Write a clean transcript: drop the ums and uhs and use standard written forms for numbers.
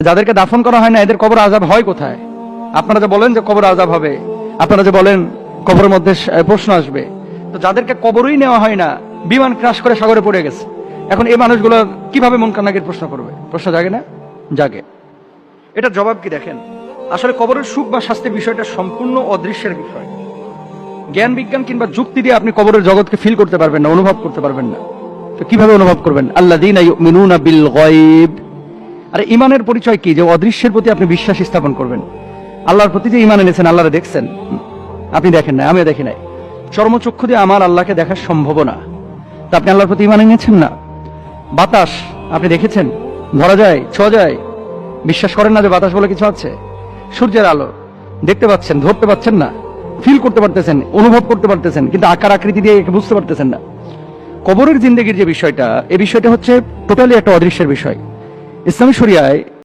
যাদেরকে দাফন করা হয় না এদের কবর আযাব হয় কোথায়? আপনারা যে বলেন যে কবর আযাব হবে, আপনারা যে বলেন কবরের মধ্যে প্রশ্ন আসবে, তো যাদেরকে কবরই নেওয়া হয় না, বিমান ক্রাশ করে সাগরে পড়ে গেছে, এখন এই মানুষগুলো কিভাবে মুনকার প্রশ্ন করবে? প্রশ্ন জাগে না? জাগে। এটার জবাব কি দেখেন, আসলে কবরের সুখ বা শাস্তির বিষয়টা সম্পূর্ণ অদৃশ্যের বিষয়। জ্ঞান বিজ্ঞান কিংবা যুক্তি দিয়ে আপনি কবরের জগৎকে ফিল করতে পারবেন না, অনুভব করতে পারবেন না। তো কিভাবে অনুভব করবেন? আল্লাযীনা ইউমিনুনা বিল গায়ব। আরে ইমানের পরিচয় কি? যে অদৃশ্যের প্রতি আপনি বিশ্বাস স্থাপন করবেন। আল্লাহর প্রতি যে ইমান এনেছেন, আল্লাহরে দেখছেন, আপনি দেখেন না, আমিও দেখি নাই। চর্মচক্ষু দিয়ে আমার আল্লাহকে দেখার সম্ভব না, তা আপনি আল্লাহর প্রতি ইমান এনেছেন না। বাতাস আপনি দেখেছেন, ধরা যায়, ছোঁয়া যায়, বিশ্বাস করেন না যে বাতাস বলে কিছু আছে? সূর্যের আলো দেখতে পাচ্ছেন, ধরতে পাচ্ছেন না, ফিল করতে পারতেছেন, অনুভব করতে পারতেছেন, কিন্তু আকার আকৃতি দিয়ে বুঝতে পারতেছেন না। কবরের জিন্দেগির যে বিষয়টা, এই বিষয়টা হচ্ছে টোটালি একটা অদৃশ্যের বিষয়। ইসলামী শরিয়ায়